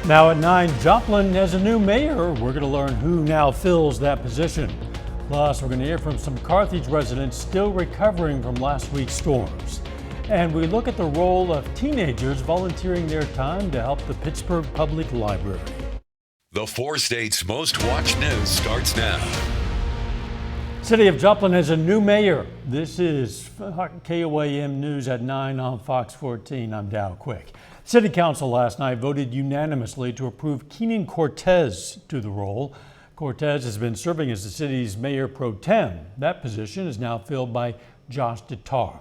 Now at 9, Joplin has a new mayor. We're going to learn who now fills that position. Plus, we're going to hear from some Carthage residents still recovering from last week's storms. And we look at the role of teenagers volunteering their time to help the Pittsburgh Public Library. The 4 states' most watched news starts now. City of Joplin has a new mayor. This is KOAM News at 9 on Fox 14. I'm Dow Quick. City Council last night voted unanimously to approve Keenan Cortez to the role. Cortez has been serving as the city's mayor pro tem. That position is now filled by Josh Tatar.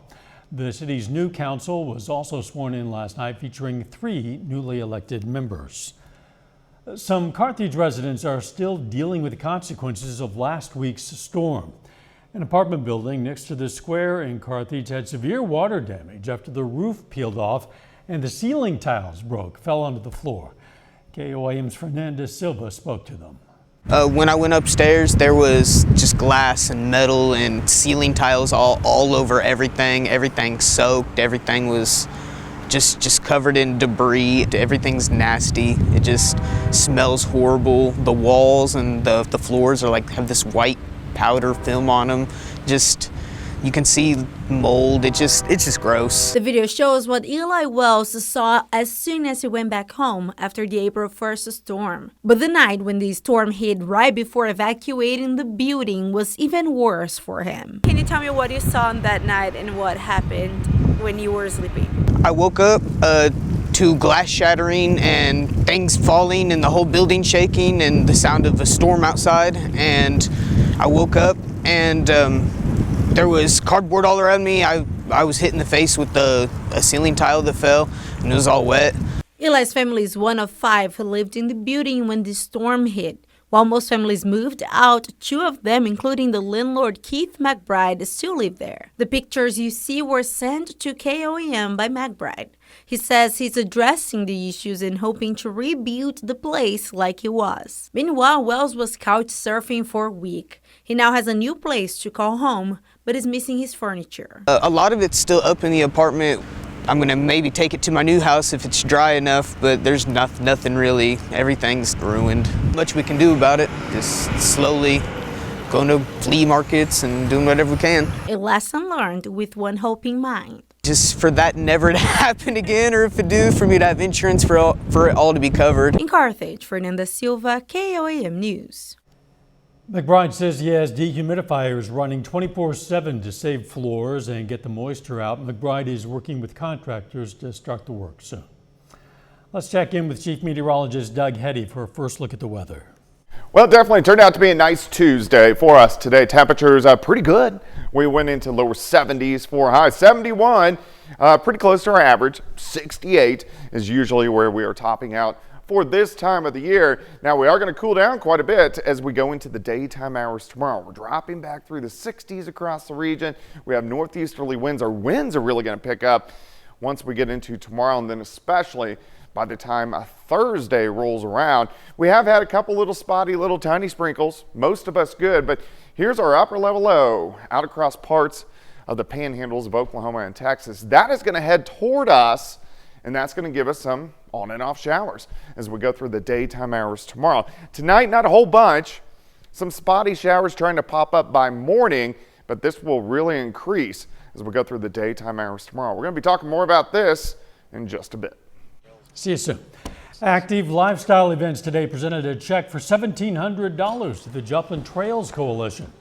The city's new council was also sworn in last night, featuring 3 newly elected members. Some Carthage residents are still dealing with the consequences of last week's storm. An apartment building next to the square in Carthage had severe water damage after the roof peeled off and the ceiling tiles fell onto the floor. KOAM's Fernandez Silva spoke to them. When I went upstairs, there was just glass and metal and ceiling tiles all over everything. Everything soaked. Everything was just covered in debris. Everything's nasty. It just smells horrible. The walls and the floors are have this white powder film on them. You can see mold. It's just gross. The video shows what Eli Wells saw as soon as he went back home after the April 1st storm. But the night when the storm hit right before evacuating the building was even worse for him. Can you tell me what you saw on that night and what happened when you were sleeping? I woke up to glass shattering and things falling and the whole building shaking and the sound of a storm outside. And I woke up and there was cardboard all around me. I was hit in the face with a ceiling tile that fell, and it was all wet. Eli's family is one of 5 who lived in the building when the storm hit. While most families moved out, 2 of them, including the landlord Keith McBride, still live there. The pictures you see were sent to KOAM by McBride. He says he's addressing the issues and hoping to rebuild the place like it was. Meanwhile, Wells was couch surfing for a week. He now has a new place to call home, but is missing his furniture. A lot of it's still up in the apartment. I'm gonna maybe take it to my new house if it's dry enough, but there's nothing really. Everything's ruined. Much we can do about it. Just slowly going to flea markets and doing whatever we can. A lesson learned with one hope in mind. Just for that never to happen again, or if it do, for me to have insurance for it all to be covered. In Carthage, Fernandez Silva, KOAM News. McBride says he has dehumidifiers running 24/7 to save floors and get the moisture out. McBride is working with contractors to start the work soon. Let's check in with Chief Meteorologist Doug Heddy for a first look at the weather. Well, it definitely turned out to be a nice Tuesday for us today. Temperatures are pretty good. We went into lower 70s for high 71, pretty close to our average. 68 is usually where we are topping out for this time of the year. Now we are going to cool down quite a bit as we go into the daytime hours tomorrow. We're dropping back through the 60s across the region. We have northeasterly winds. Our winds are really going to pick up once we get into tomorrow, and then especially by the time Thursday rolls around. We have had a couple little spotty, little tiny sprinkles, most of us good, but here's our upper level low out across parts of the panhandles of Oklahoma and Texas. That is going to head toward us, and that's going to give us some on and off showers as we go through the daytime hours tomorrow. Tonight, not a whole bunch. Some spotty showers trying to pop up by morning, but this will really increase as we go through the daytime hours tomorrow. We're going to be talking more about this in just a bit. See you soon. Active Lifestyle Events today presented a check for $1,700 to the Joplin Trails Coalition.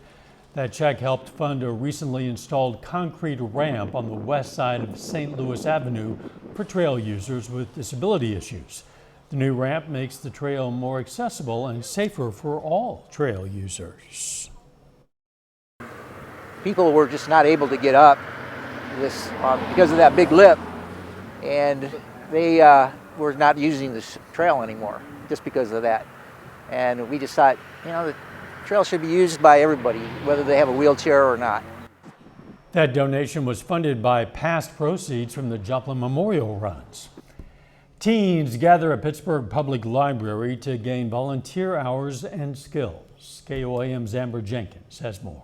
That check helped fund a recently installed concrete ramp on the west side of St. Louis Avenue for trail users with disability issues. The new ramp makes the trail more accessible and safer for all trail users. People were just not able to get up this because of that big lip, and they were not using this trail anymore just because of that. And we just thought, the trail should be used by everybody, whether they have a wheelchair or not. That donation was funded by past proceeds from the Joplin Memorial Runs. Teens gather at Pittsburgh Public Library to gain volunteer hours and skills. KOAM's Amber Jenkins has more.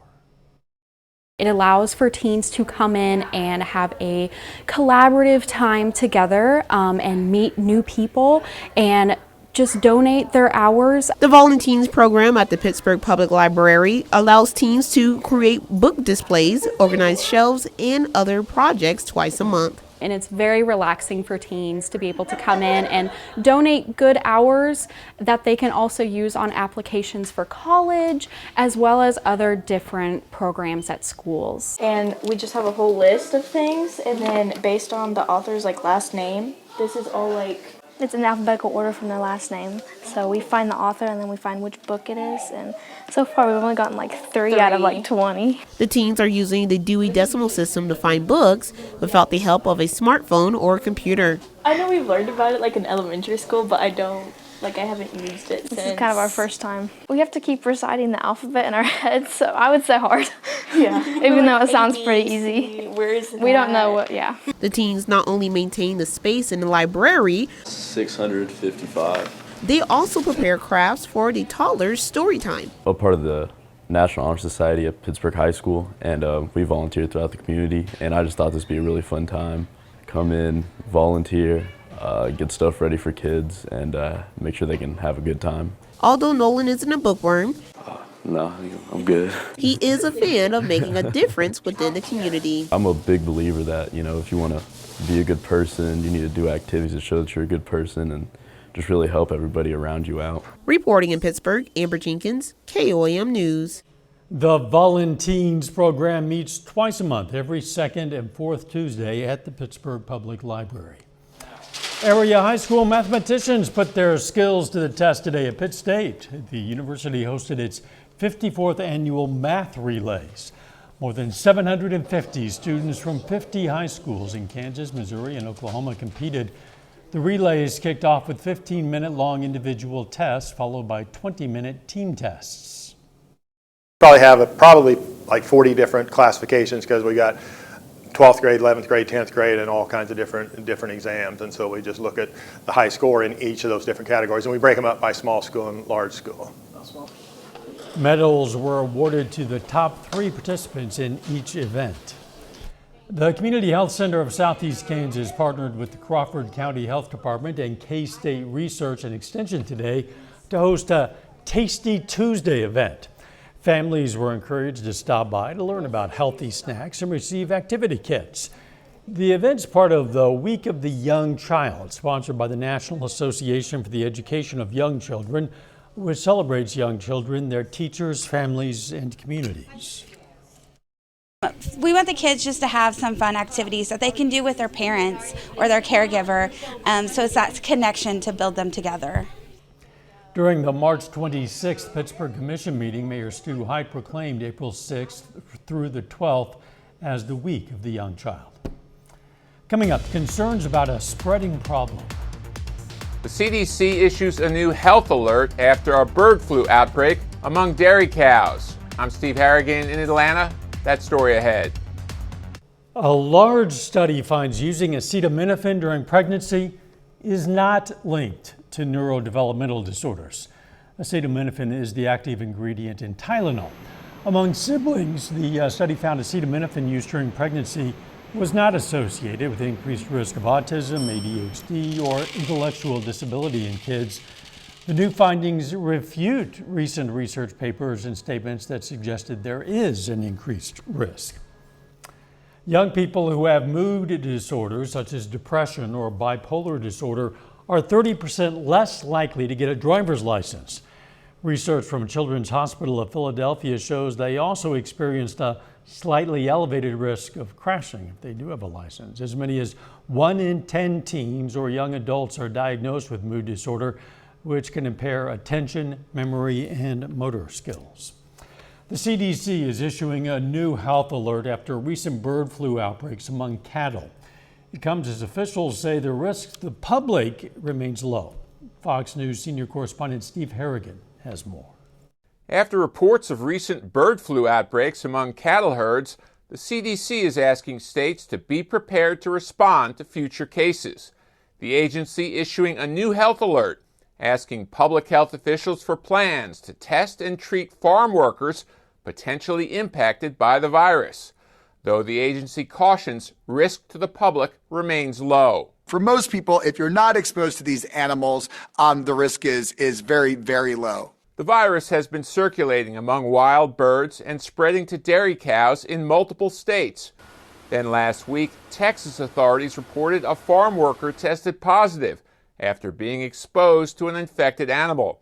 It allows for teens to come in and have a collaborative time together and meet new people and just donate their hours. The Volunteers program at the Pittsburgh Public Library allows teens to create book displays, organize shelves, and other projects twice a month. And it's very relaxing for teens to be able to come in and donate good hours that they can also use on applications for college, as well as other different programs at schools. And we just have a whole list of things, and then based on the author's last name, this is all it's in alphabetical order from their last name. So we find the author and then we find which book it is. And so far we've only gotten three out of 20. The teens are using the Dewey Decimal System to find books without the help of a smartphone or computer. I know we've learned about it in elementary school, but I haven't used it since. This is kind of our first time. We have to keep reciting the alphabet in our heads, so I would say hard. Yeah. Even though it sounds pretty easy. Where is that? We don't know what, yeah. The teens not only maintain the space in the library, 655. they also prepare crafts for the toddlers' story time. I'm part of the National Honor Society at Pittsburgh High School, and we volunteer throughout the community, and I just thought this would be a really fun time. Come in, volunteer, get stuff ready for kids, and make sure they can have a good time. Although Nolan isn't a bookworm, No, I'm good. he is a fan of making a difference within the community. I'm a big believer that, if you want to be a good person, you need to do activities that show that you're a good person and just really help everybody around you out. Reporting in Pittsburgh, Amber Jenkins, KOAM News. The Volunteers program meets twice a month, every second and fourth Tuesday at the Pittsburgh Public Library. Area high school mathematicians put their skills to the test today at Pitt State. The university hosted its 54th annual math relays. More than 750 students from 50 high schools in Kansas, Missouri, and Oklahoma competed. The relays kicked off with 15-minute long individual tests, followed by 20-minute team tests. Probably have 40 different classifications because we got 12th grade, 11th grade, 10th grade, and all kinds of different exams. And so we just look at the high score in each of those different categories, and we break them up by small school and large school. Medals were awarded to the top 3 participants in each event. The Community Health Center of Southeast Kansas partnered with the Crawford County Health Department and K-State Research and Extension today to host a Tasty Tuesday event. Families were encouraged to stop by to learn about healthy snacks and receive activity kits. The event's part of the Week of the Young Child, sponsored by the National Association for the Education of Young Children, which celebrates young children, their teachers, families, and communities. We want the kids just to have some fun activities that they can do with their parents or their caregiver, so it's that connection to build them together. During the March 26th Pittsburgh Commission meeting, Mayor Stu Hite proclaimed April 6th through the 12th as the Week of the Young Child. Coming up, concerns about a spreading problem. The CDC issues a new health alert after a bird flu outbreak among dairy cows. I'm Steve Harrigan in Atlanta. That story ahead. A large study finds using acetaminophen during pregnancy is not linked to neurodevelopmental disorders. Acetaminophen is the active ingredient in Tylenol. Among siblings, the study found acetaminophen use during pregnancy was not associated with increased risk of autism, ADHD, or intellectual disability in kids. The new findings refute recent research papers and statements that suggested there is an increased risk. Young people who have mood disorders such as depression or bipolar disorder are 30% less likely to get a driver's license. Research from Children's Hospital of Philadelphia shows they also experienced a slightly elevated risk of crashing if they do have a license. As many as 1 in 10 teens or young adults are diagnosed with mood disorder, which can impair attention, memory, and motor skills. The CDC is issuing a new health alert after recent bird flu outbreaks among cattle. It comes as officials say the risk to the public remains low. Fox News senior correspondent Steve Harrigan has more. After reports of recent bird flu outbreaks among cattle herds, the CDC is asking states to be prepared to respond to future cases. The agency issuing a new health alert, asking public health officials for plans to test and treat farm workers potentially impacted by the virus, though the agency cautions risk to the public remains low. For most people, if you're not exposed to these animals, the risk is very, very low. The virus has been circulating among wild birds and spreading to dairy cows in multiple states. Then last week, Texas authorities reported a farm worker tested positive after being exposed to an infected animal.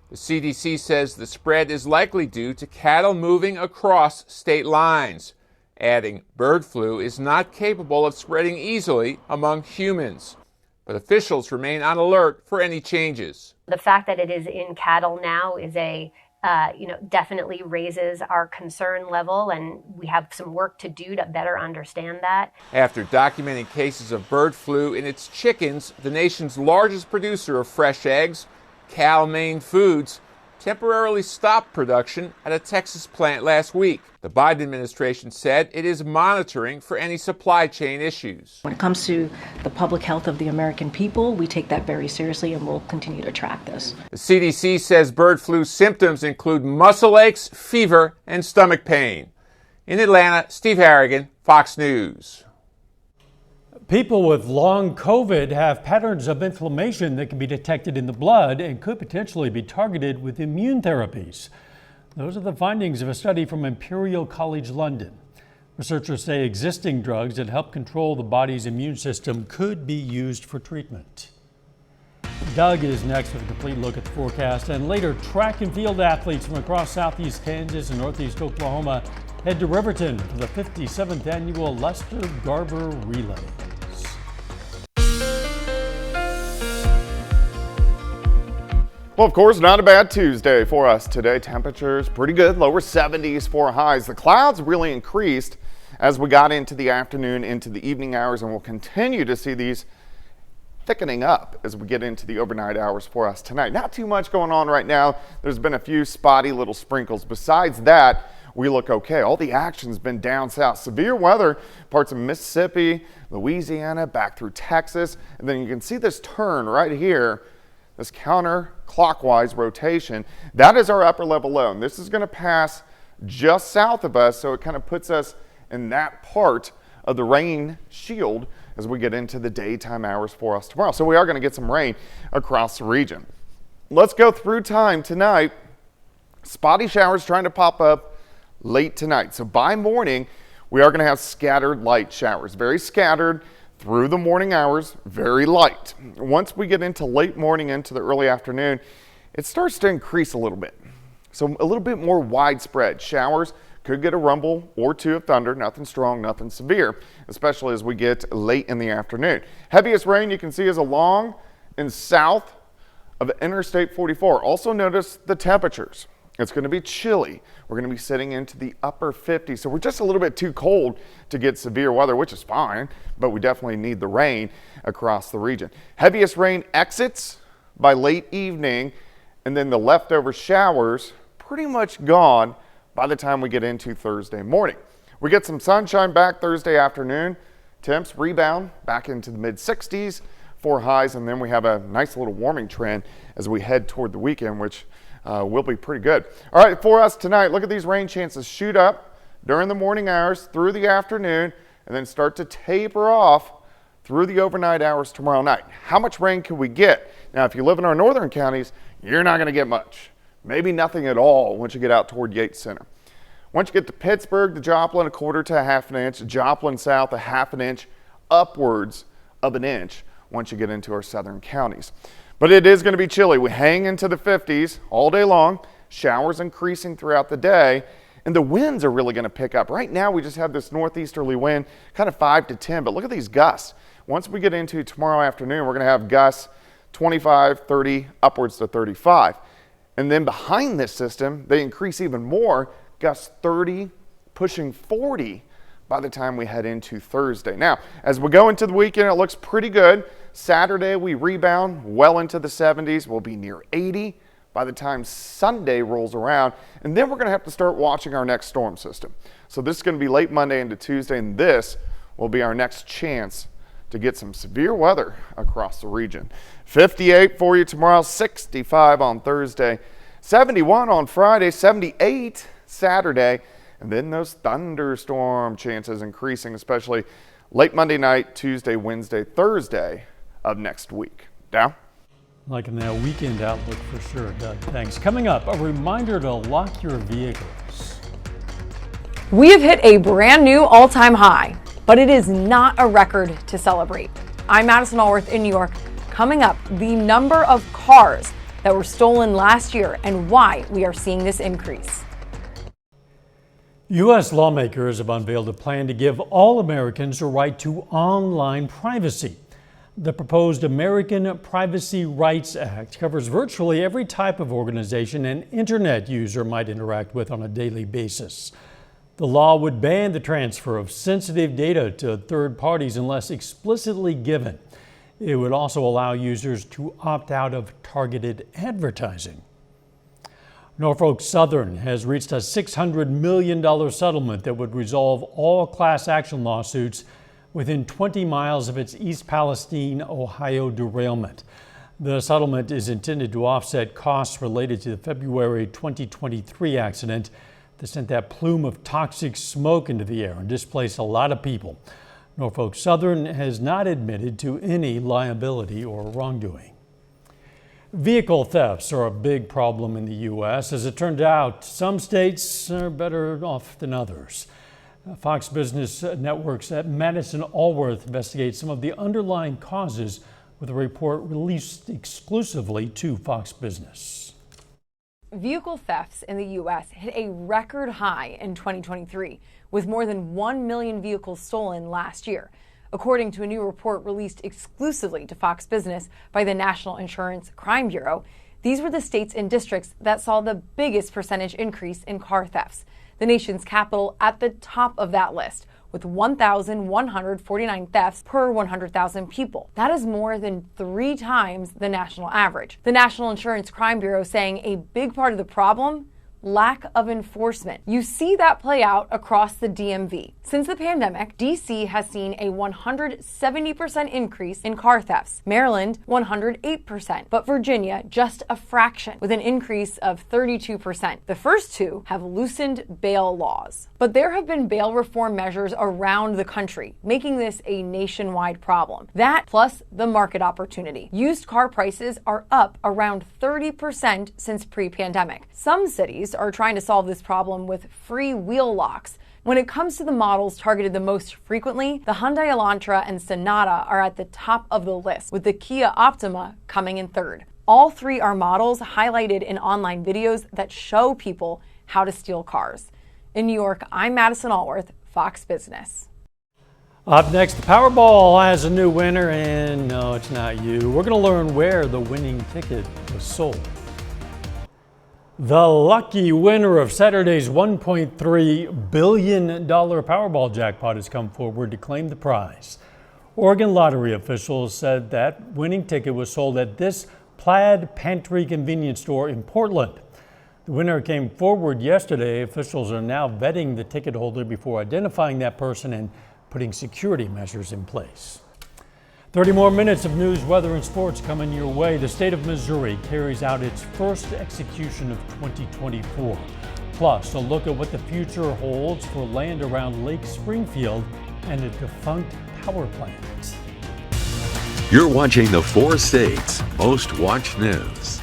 The CDC says the spread is likely due to cattle moving across state lines, adding bird flu is not capable of spreading easily among humans. But officials remain on alert for any changes. The fact that it is in cattle now is definitely raises our concern level, and we have some work to do to better understand that. After documenting cases of bird flu in its chickens, the nation's largest producer of fresh eggs, Cal-Maine Foods, temporarily stopped production at a Texas plant last week. The Biden administration said it is monitoring for any supply chain issues. When it comes to the public health of the American people, we take that very seriously and we'll continue to track this. The CDC says bird flu symptoms include muscle aches, fever, and stomach pain. In Atlanta, Steve Harrigan, Fox News. People with long COVID have patterns of inflammation that can be detected in the blood and could potentially be targeted with immune therapies. Those are the findings of a study from Imperial College London. Researchers say existing drugs that help control the body's immune system could be used for treatment. Doug is next with a complete look at the forecast, and later track and field athletes from across southeast Kansas and northeast Oklahoma head to Riverton for the 57th annual Lester Garber Relay. Well, of course, not a bad Tuesday for us today. Temperatures pretty good, lower 70s for highs. The clouds really increased as we got into the afternoon, into the evening hours, and we'll continue to see these thickening up as we get into the overnight hours for us tonight. Not too much going on right now. There's been a few spotty little sprinkles. Besides that, we look okay. All the action's been down south. Severe weather, parts of Mississippi, Louisiana, back through Texas, and then you can see this turn right here. This counterclockwise rotation, that is our upper level low. And this is going to pass just south of us, so it kind of puts us in that part of the rain shield as we get into the daytime hours for us tomorrow. So we are going to get some rain across the region. Let's go through time tonight. Spotty showers trying to pop up late tonight. So by morning, we are going to have scattered light showers, very scattered. Through the morning hours, very light. Once we get into late morning into the early afternoon, it starts to increase a little bit. So a little bit more widespread. Showers could get a rumble or two of thunder, nothing strong, nothing severe, especially as we get late in the afternoon. Heaviest rain you can see is along and south of Interstate 44. Also notice the temperatures. It's going to be chilly. We're going to be sitting into the upper 50s. So we're just a little bit too cold to get severe weather, which is fine, but we definitely need the rain across the region. Heaviest rain exits by late evening, and then the leftover showers pretty much gone by the time we get into Thursday morning. We get some sunshine back Thursday afternoon. Temps rebound back into the mid 60s for highs, and then we have a nice little warming trend as we head toward the weekend, which will be pretty good. All right, for us tonight, look at these rain chances shoot up during the morning hours through the afternoon and then start to taper off through the overnight hours tomorrow night. How much rain can we get? Now, if you live in our northern counties, you're not going to get much. Maybe nothing at all once you get out toward Yates Center. Once you get to Pittsburgh, to Joplin, a quarter to a half an inch. Joplin south, a half an inch, upwards of an inch once you get into our southern counties. But it is going to be chilly. We hang into the 50s all day long, showers increasing throughout the day, and the winds are really going to pick up. Right now, we just have this northeasterly wind, kind of 5 to 10, but look at these gusts. Once we get into tomorrow afternoon, we're going to have gusts 25, 30, upwards to 35. And then behind this system, they increase even more, gusts 30, pushing 40 by the time we head into Thursday. Now, as we go into the weekend, it looks pretty good. Saturday, we rebound well into the 70s. We'll be near 80 by the time Sunday rolls around. And then we're going to have to start watching our next storm system. So this is going to be late Monday into Tuesday, and this will be our next chance to get some severe weather across the region. 58 for you tomorrow, 65 on Thursday, 71 on Friday, 78 Saturday, and then those thunderstorm chances increasing, especially late Monday night, Tuesday, Wednesday, Thursday of next week. Dow? Liking that weekend outlook for sure, Doug. Thanks. Coming up, a reminder to lock your vehicles. We have hit a brand new all-time high, but it is not a record to celebrate. I'm Madison Allworth in New York. Coming up, the number of cars that were stolen last year and why we are seeing this increase. U.S. lawmakers have unveiled a plan to give all Americans a right to online privacy. The proposed American Privacy Rights Act covers virtually every type of organization an internet user might interact with on a daily basis. The law would ban the transfer of sensitive data to third parties unless explicitly given. It would also allow users to opt out of targeted advertising. Norfolk Southern has reached a $600 million settlement that would resolve all class action lawsuits within 20 miles of its East Palestine, Ohio derailment. The settlement is intended to offset costs related to the February 2023 accident that sent that plume of toxic smoke into the air and displaced a lot of people. Norfolk Southern has not admitted to any liability or wrongdoing. Vehicle thefts are a big problem in the U.S. As it turned out, some states are better off than others. Fox Business Network's Madison Allworth investigates some of the underlying causes with a report released exclusively to Fox Business. Vehicle thefts in the U.S. hit a record high in 2023, with more than 1 million vehicles stolen last year, according to a new report released exclusively to Fox Business by the National Insurance Crime Bureau. These were the states and districts that saw the biggest percentage increase in car thefts. The nation's capital at the top of that list, with 1,149 thefts per 100,000 people. That is more than 3 times the national average. The National Insurance Crime Bureau saying a big part of the problem, lack of enforcement. You see that play out across the DMV. Since the pandemic, DC has seen a 170% increase in car thefts. Maryland, 108%. But Virginia, just a fraction, with an increase of 32%. The first two have loosened bail laws. But there have been bail reform measures around the country, making this a nationwide problem. That plus the market opportunity. Used car prices are up around 30% since pre-pandemic. Some cities are trying to solve this problem with free wheel locks. When it comes to the models targeted the most frequently, the Hyundai Elantra and Sonata are at the top of the list, with the Kia Optima coming in third. All 3 are models highlighted in online videos that show people how to steal cars. In New York, I'm Madison Allworth, Fox Business. Up next, the Powerball has a new winner, and no, it's not you. We're going to learn where the winning ticket was sold. The lucky winner of Saturday's $1.3 billion Powerball jackpot has come forward to claim the prize. Oregon lottery officials said that winning ticket was sold at this Plaid Pantry convenience store in Portland. The winner came forward yesterday. Officials are now vetting the ticket holder before identifying that person and putting security measures in place. 30 more minutes of news, weather, and sports coming your way. The state of Missouri carries out its first execution of 2024. Plus, a look at what the future holds for land around Lake Springfield and a defunct power plant. You're watching the 4 states' most watched news.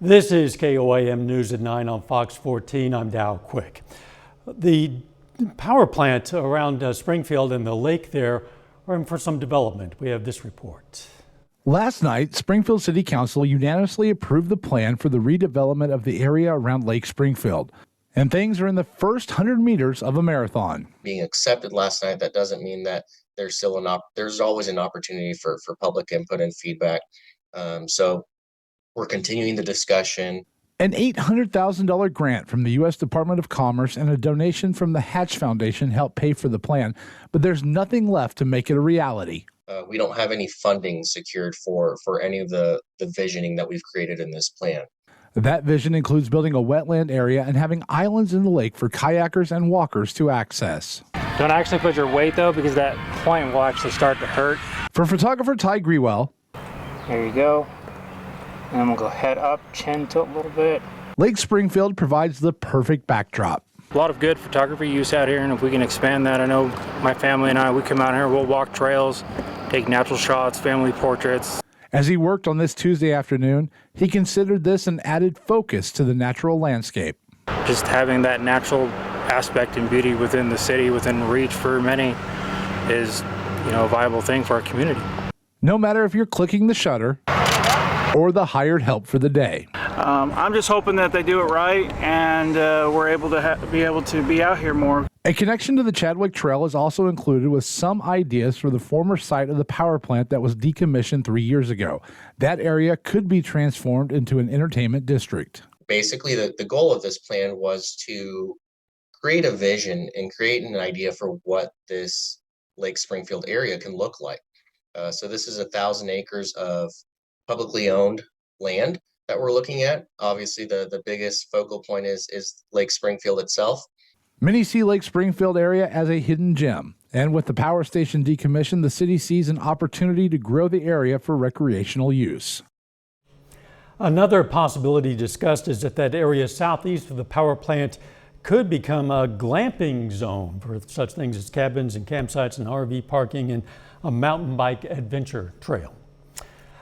This is KOAM News at 9 on Fox 14. I'm Dow Quick. The power plant around Springfield and the lake there are in for some development. We have this report. Last night, Springfield City Council unanimously approved the plan for the redevelopment of the area around Lake Springfield. And things are in the first 100 meters of a marathon. Being accepted last night, that doesn't mean that there's still there's always an opportunity for public input and feedback. So we're continuing the discussion. An $800,000 grant from the U.S. Department of Commerce and a donation from the Hatch Foundation helped pay for the plan, but there's nothing left to make it a reality. We don't have any funding secured for any of the visioning that we've created in this plan. That vision includes building a wetland area and having islands in the lake for kayakers and walkers to access. Don't actually put your weight, though, because that point will actually start to hurt. For photographer Ty Grewell. There you go. And we'll go head up, chin tilt a little bit. Lake Springfield provides the perfect backdrop. A lot of good photography use out here, and if we can expand that, I know my family and I, we come out here, we'll walk trails, take natural shots, family portraits. As he worked on this Tuesday afternoon, he considered this an added focus to the natural landscape. Just having that natural aspect and beauty within the city, within reach for many, is, a viable thing for our community. No matter if you're clicking the shutter or the hired help for the day. I'm just hoping that they do it right and we're able to be out here more. A connection to the Chadwick Trail is also included with some ideas for the former site of the power plant that was decommissioned 3 years ago. That area could be transformed into an entertainment district. Basically, the goal of this plan was to create a vision and create an idea for what this Lake Springfield area can look like. So this is 1,000 acres of publicly owned land that we're looking at. Obviously, the biggest focal point is Lake Springfield itself. Many see Lake Springfield area as a hidden gem, and with the power station decommissioned, the city sees an opportunity to grow the area for recreational use. Another possibility discussed is that area southeast of the power plant could become a glamping zone for such things as cabins and campsites and RV parking and a mountain bike adventure trail.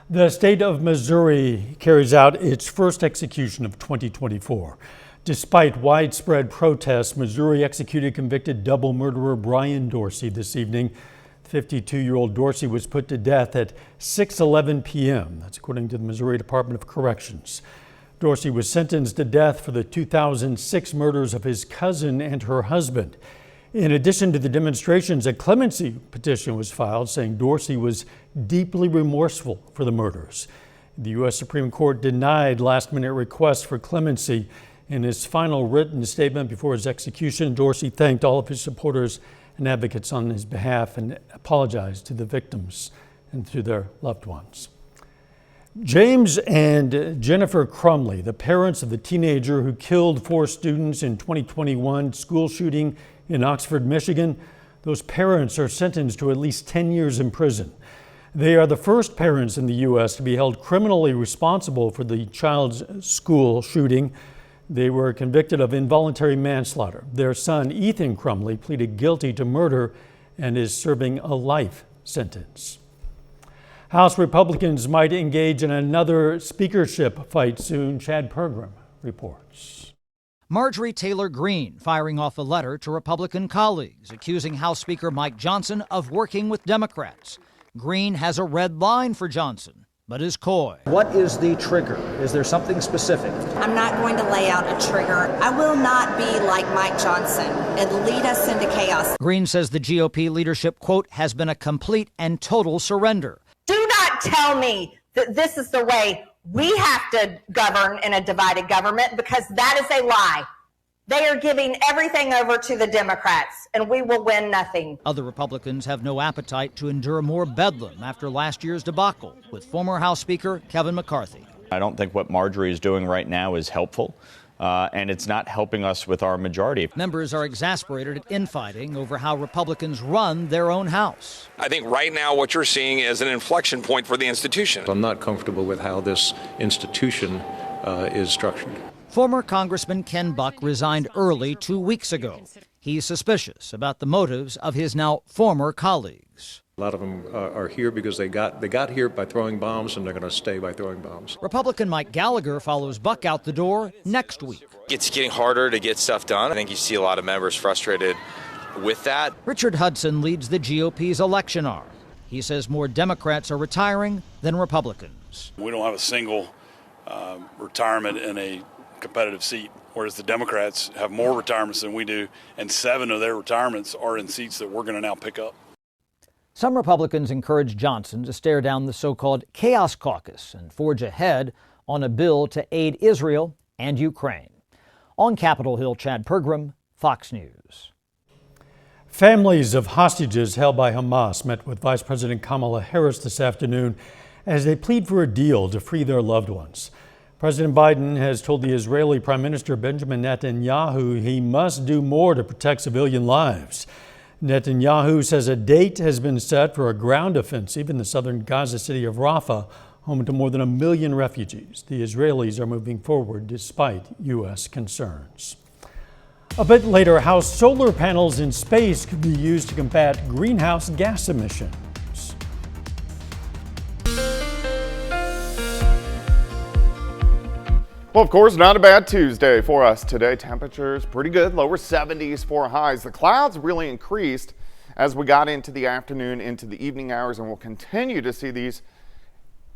The state of Missouri carries out its first execution of 2024. Despite widespread protests, Missouri executed convicted double murderer Brian Dorsey this evening. 52-year-old Dorsey was put to death at 6:11 p.m. That's according to the Missouri Department of Corrections. Dorsey was sentenced to death for the 2006 murders of his cousin and her husband. In addition to the demonstrations, a clemency petition was filed saying Dorsey was deeply remorseful for the murders. The U.S. Supreme Court denied last-minute requests for clemency. In his final written statement before his execution, Dorsey thanked all of his supporters and advocates on his behalf and apologized to the victims and to their loved ones. James and Jennifer Crumley, the parents of the teenager who killed 4 students in 2021 school shooting in Oxford, Michigan, those parents are sentenced to at least 10 years in prison. They are the first parents in the U.S. to be held criminally responsible for the child's school shooting. They were convicted of involuntary manslaughter. Their son, Ethan Crumley, pleaded guilty to murder and is serving a life sentence. House Republicans might engage in another speakership fight soon. Chad Pergram reports. Marjorie Taylor Greene firing off a letter to Republican colleagues accusing House Speaker Mike Johnson of working with Democrats. Greene has a red line for Johnson, but is coy. What is the trigger? Is there something specific? I'm not going to lay out a trigger. I will not be like Mike Johnson and lead us into chaos. Greene says the GOP leadership, quote, has been a complete and total surrender. Do not tell me that this is the way we have to govern in a divided government, because that is a lie. They are giving everything over to the Democrats, and we will win nothing. Other Republicans have no appetite to endure more bedlam after last year's debacle with former House Speaker Kevin McCarthy. I don't think what Marjorie is doing right now is helpful, and it's not helping us with our majority. Members are exasperated at infighting over how Republicans run their own House. I think right now what you're seeing is an inflection point for the institution. I'm not comfortable with how this institution is structured. Former Congressman Ken Buck resigned early 2 weeks ago. He's suspicious about the motives of his now former colleagues. A lot of them are here because they got here by throwing bombs, and they're going to stay by throwing bombs. Republican Mike Gallagher follows Buck out the door next week. It's getting harder to get stuff done. I think you see a lot of members frustrated with that. Richard Hudson leads the GOP's election arm. He says more Democrats are retiring than Republicans. We don't have a single retirement in a competitive seat, whereas the Democrats have more retirements than we do, and 7 of their retirements are in seats that we're going to now pick up. Some Republicans encourage Johnson to stare down the so-called Chaos Caucus and forge ahead on a bill to aid Israel and Ukraine. On Capitol Hill, Chad Pergram, Fox News. Families of hostages held by Hamas met with Vice President Kamala Harris this afternoon as they plead for a deal to free their loved ones. President Biden has told the Israeli Prime Minister Benjamin Netanyahu he must do more to protect civilian lives. Netanyahu says a date has been set for a ground offensive in the southern Gaza city of Rafah, home to more than 1 million refugees. The Israelis are moving forward despite U.S. concerns. A bit later, how solar panels in space could be used to combat greenhouse gas emissions. Well, of course, not a bad Tuesday for us today. Temperatures pretty good, lower 70s for highs. The clouds really increased as we got into the afternoon, into the evening hours, and we'll continue to see these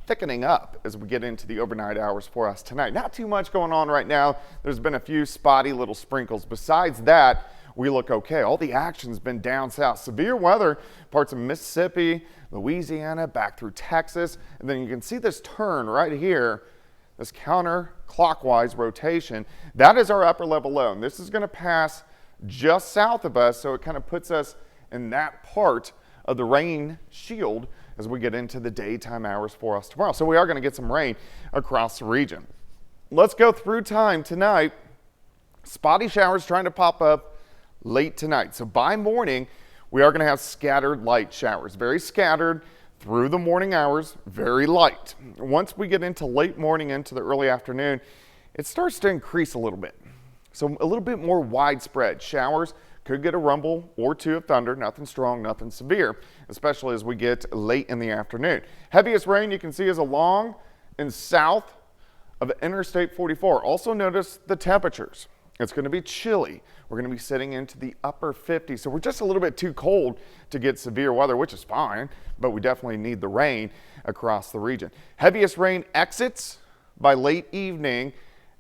thickening up as we get into the overnight hours for us tonight. Not too much going on right now. There's been a few spotty little sprinkles. Besides that, we look okay. All the action's been down south. Severe weather, parts of Mississippi, Louisiana, back through Texas, and then you can see this turn right here, this counterclockwise rotation. That is our upper level low, and this is going to pass just south of us, so it kind of puts us in that part of the rain shield as we get into the daytime hours for us tomorrow. So we are going to get some rain across the region. Let's go through time tonight. Spotty showers trying to pop up late tonight. So by morning, we are going to have scattered light showers, very scattered through the morning hours, very light. Once we get into late morning into the early afternoon, it starts to increase a little bit. So a little bit more widespread showers. Could get a rumble or two of thunder, nothing strong, nothing severe, especially as we get late in the afternoon. Heaviest rain you can see is along and south of Interstate 44. Also notice the temperatures. It's going to be chilly. We're going to be sitting into the upper 50s, so we're just a little bit too cold to get severe weather, which is fine, but we definitely need the rain across the region. Heaviest rain exits by late evening,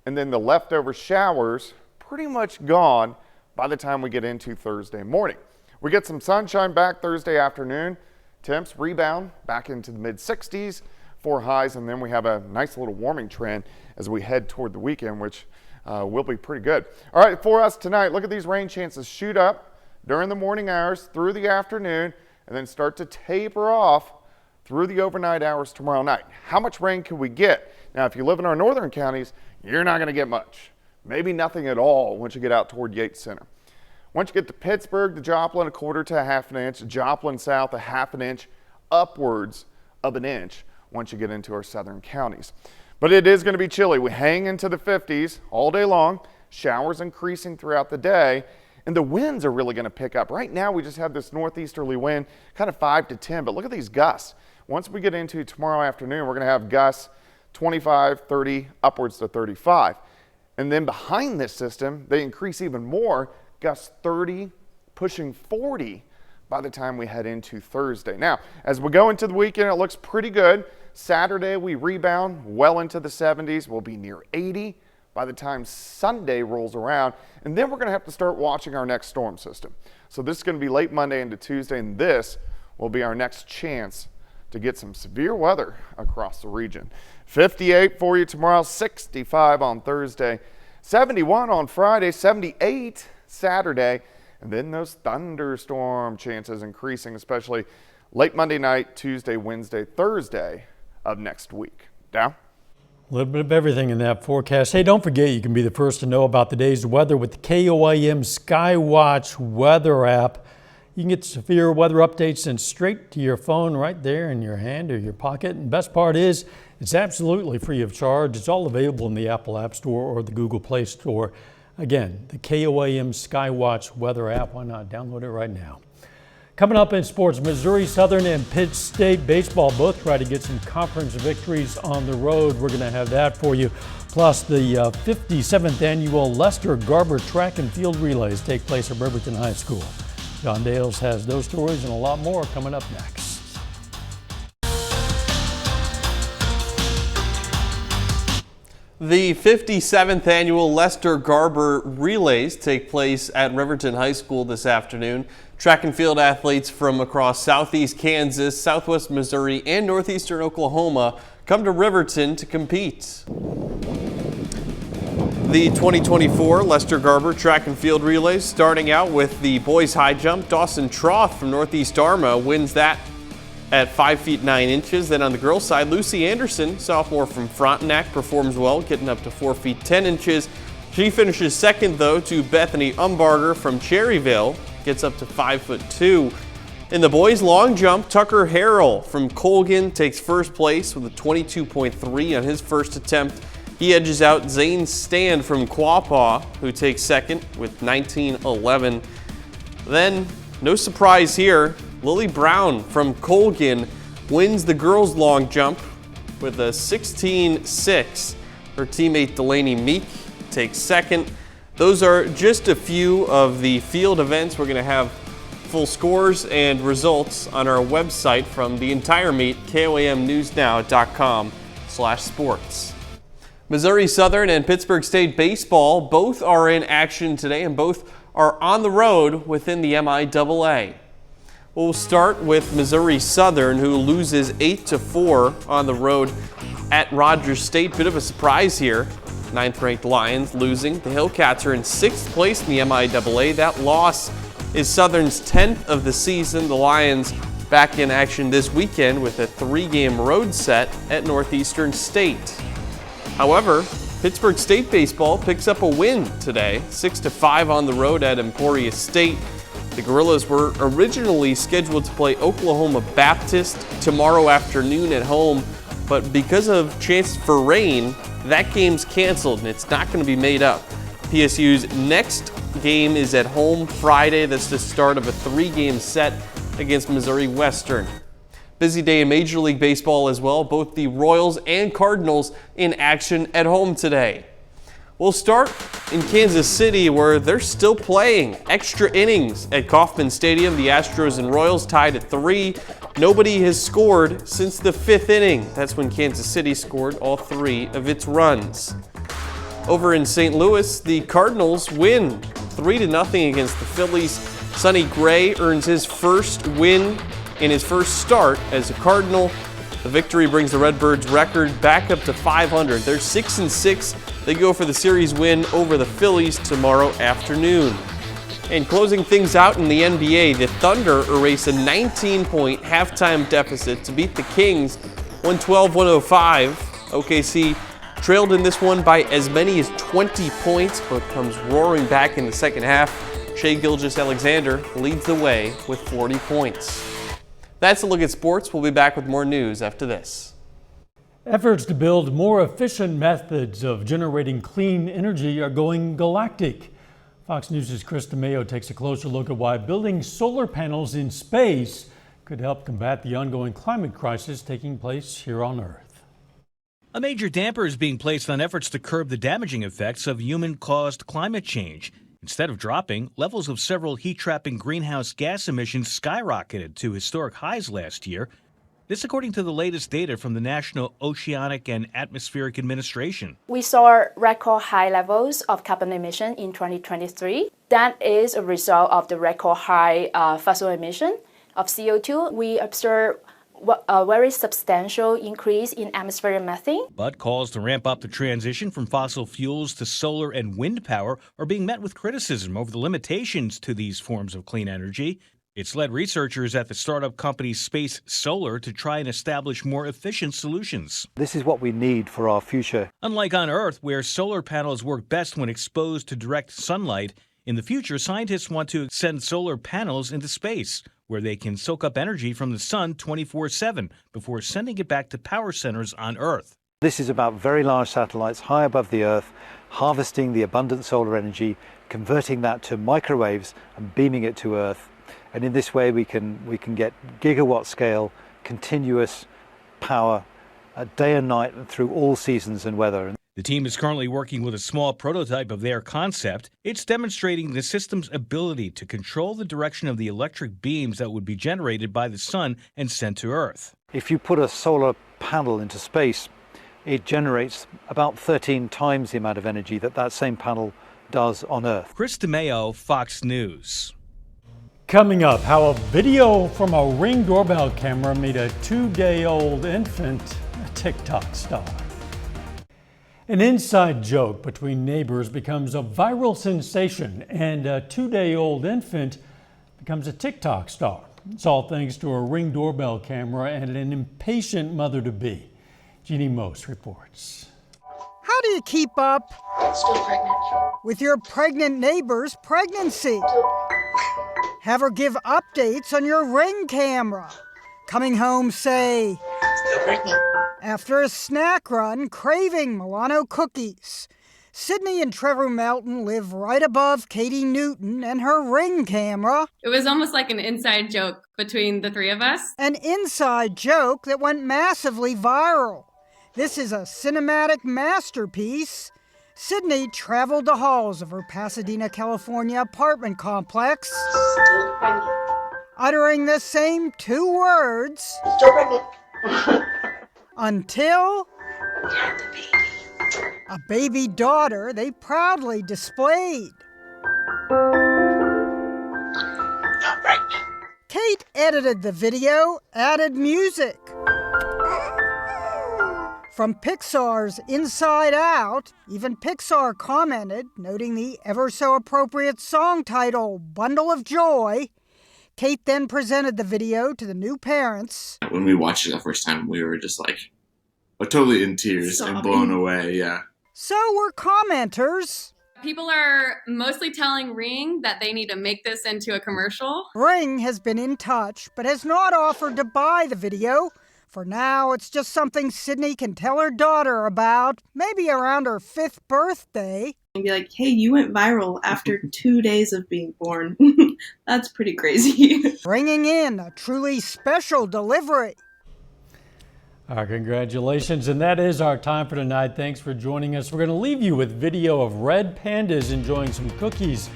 and then the leftover showers pretty much gone by the time we get into Thursday morning. We get some sunshine back Thursday afternoon. Temps rebound back into the mid-60s for highs, and then we have a nice little warming trend as we head toward the weekend, which will be pretty good. All right, for us tonight, look at these rain chances shoot up during the morning hours through the afternoon and then start to taper off through the overnight hours tomorrow night. How much rain can we get? Now, if you live in our northern counties, you're not going to get much. Maybe nothing at all once you get out toward Yates Center. Once you get to Pittsburgh, to Joplin, 1/4 to 1/2 inch. Joplin south, 1/2 inch, upwards of an inch once you get into our southern counties. But it is going to be chilly. We hang into the 50s all day long. Showers increasing throughout the day. And the winds are really going to pick up. Right now, we just have this northeasterly wind, kind of 5 to 10. But look at these gusts. Once we get into tomorrow afternoon, we're going to have gusts 25, 30, upwards to 35. And then behind this system, they increase even more, gusts 30, pushing 40 by the time we head into Thursday. Now, as we go into the weekend, it looks pretty good. Saturday, we rebound well into the 70s. We'll be near 80 by the time Sunday rolls around. And then we're going to have to start watching our next storm system. So this is going to be late Monday into Tuesday, and this will be our next chance to get some severe weather across the region. 58 for you tomorrow, 65 on Thursday, 71 on Friday, 78 Saturday, and then those thunderstorm chances increasing, especially late Monday night, Tuesday, Wednesday, Thursday of next week. Down? A little bit of everything in that forecast. Hey, don't forget you can be the first to know about the day's weather with the KOAM Skywatch weather app. You can get severe weather updates sent straight to your phone right there in your hand or your pocket. And best part is it's absolutely free of charge. It's all available in the Apple App Store or the Google Play Store. Again, the KOAM Skywatch weather app. Why not download it right now? Coming up in sports, Missouri Southern and Pitt State baseball both try to get some conference victories on the road. We're going to have that for you. Plus, the 57th annual Lester Garber Track and Field Relays take place at Riverton High School. John Dales has those stories and a lot more coming up next. The 57th annual Lester Garber Relays take place at Riverton High School this afternoon. Track and field athletes from across southeast Kansas, southwest Missouri, and northeastern Oklahoma come to Riverton to compete. The 2024 Lester Garber Track and Field Relays starting out with the boys high jump. Dawson Troth from Northeast Arma wins that at 5 feet 9 inches. Then on the girls side, Lucy Anderson, sophomore from Frontenac, performs well, getting up to 4 feet 10 inches. She finishes second though to Bethany Umbarger from Cherryville, gets up to 5'2". In the boys long jump, Tucker Harrell from Colgan takes first place with a 22.3 on his first attempt. He edges out Zane Stand from Quapaw, who takes second with 19.11. Then, no surprise here, Lily Brown from Colgan wins the girls' long jump with a 16.6. Her teammate Delaney Meek takes second. Those are just a few of the field events. We're going to have full scores and results on our website from the entire meet, KOAMnewsnow.com/sports. Missouri Southern and Pittsburgh State baseball both are in action today, and both are on the road within the MIAA. We'll start with Missouri Southern, who loses 8-4 on the road at Rogers State. Bit of a surprise here. 9th-ranked Lions losing. The Hillcats are in 6th place in the MIAA. That loss is Southern's 10th of the season. The Lions back in action this weekend with a 3-game road set at Northeastern State. However, Pittsburgh State baseball picks up a win today, 6-5 on the road at Emporia State. The Gorillas were originally scheduled to play Oklahoma Baptist tomorrow afternoon at home, but because of chances for rain, that game's canceled and it's not going to be made up. PSU's next game is at home Friday. That's the start of a 3-game set against Missouri Western. Busy day in Major League Baseball as well. Both the Royals and Cardinals in action at home today. We'll start in Kansas City, where they're still playing extra innings at Kauffman Stadium. The Astros and Royals tied at 3. Nobody has scored since the 5th inning. That's when Kansas City scored all 3 of its runs. Over in St. Louis, the Cardinals win 3-0 against the Phillies. Sonny Gray earns his first win in his first start as a Cardinal. The victory brings the Redbirds' record back up to 500. They're 6-6. They go for the series win over the Phillies tomorrow afternoon. And closing things out in the NBA, the Thunder erase a 19-point halftime deficit to beat the Kings 112-105. OKC trailed in this one by as many as 20 points, but comes roaring back in the second half. Shai Gilgeous-Alexander leads the way with 40 points. That's a look at sports. We'll be back with more news after this. Efforts to build more efficient methods of generating clean energy are going galactic. Fox News' Chris DeMayo takes a closer look at why building solar panels in space could help combat the ongoing climate crisis taking place here on Earth. A major damper is being placed on efforts to curb the damaging effects of human-caused climate change. Instead of dropping, levels of several heat-trapping greenhouse gas emissions skyrocketed to historic highs last year. This according to the latest data from the National Oceanic and Atmospheric Administration. We saw record high levels of carbon emission in 2023. That is a result of the record high fossil emission of CO2. We observed a very substantial increase in atmospheric methane. But calls to ramp up the transition from fossil fuels to solar and wind power are being met with criticism over the limitations to these forms of clean energy. It's led researchers at the startup company Space Solar to try and establish more efficient solutions. This is what we need for our future. Unlike on Earth, where solar panels work best when exposed to direct sunlight, in the future, scientists want to send solar panels into space, where they can soak up energy from the sun 24/7 before sending it back to power centers on Earth. This is about very large satellites high above the Earth, harvesting the abundant solar energy, converting that to microwaves and beaming it to Earth. And in this way we can get gigawatt scale continuous power day and night through all seasons and weather. The team is currently working with a small prototype of their concept. It's demonstrating the system's ability to control the direction of the electric beams that would be generated by the sun and sent to Earth. If you put a solar panel into space, it generates about 13 times the amount of energy that same panel does on Earth. Chris DeMayo, Fox News. Coming up, how a video from a Ring doorbell camera made a 2-day-old infant a TikTok star. An inside joke between neighbors becomes a viral sensation, and a 2-day-old infant becomes a TikTok star. It's all thanks to a Ring doorbell camera and an impatient mother-to-be. Jeannie Most reports. How do you keep up with your pregnant neighbor's pregnancy? Have her give updates on your Ring camera. Coming home, say, still pregnant. After a snack run, craving Milano cookies. Sydney and Trevor Melton live right above Katie Newton and her Ring camera. It was almost like an inside joke between the three of us. An inside joke that went massively viral. This is a cinematic masterpiece. Sydney traveled the halls of her Pasadena, California apartment complex, uttering the same two words until a baby daughter they proudly displayed. Kate edited the video, added music. From Pixar's Inside Out, even Pixar commented, noting the ever-so-appropriate song title, Bundle of Joy. Kate then presented the video to the new parents. When we watched it the first time, we were just like, totally in tears and blown away, yeah. So were commenters. People are mostly telling Ring that they need to make this into a commercial. Ring has been in touch, but has not offered to buy the video. For now, it's just something Sydney can tell her daughter about, maybe around her 5th birthday. And be like, hey, you went viral after 2 days of being born. That's pretty crazy. Bringing in a truly special delivery. Our congratulations, and that is our time for tonight. Thanks for joining us. We're going to leave you with video of red pandas enjoying some cookies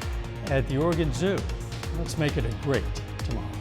at the Oregon Zoo. Let's make it a great tomorrow.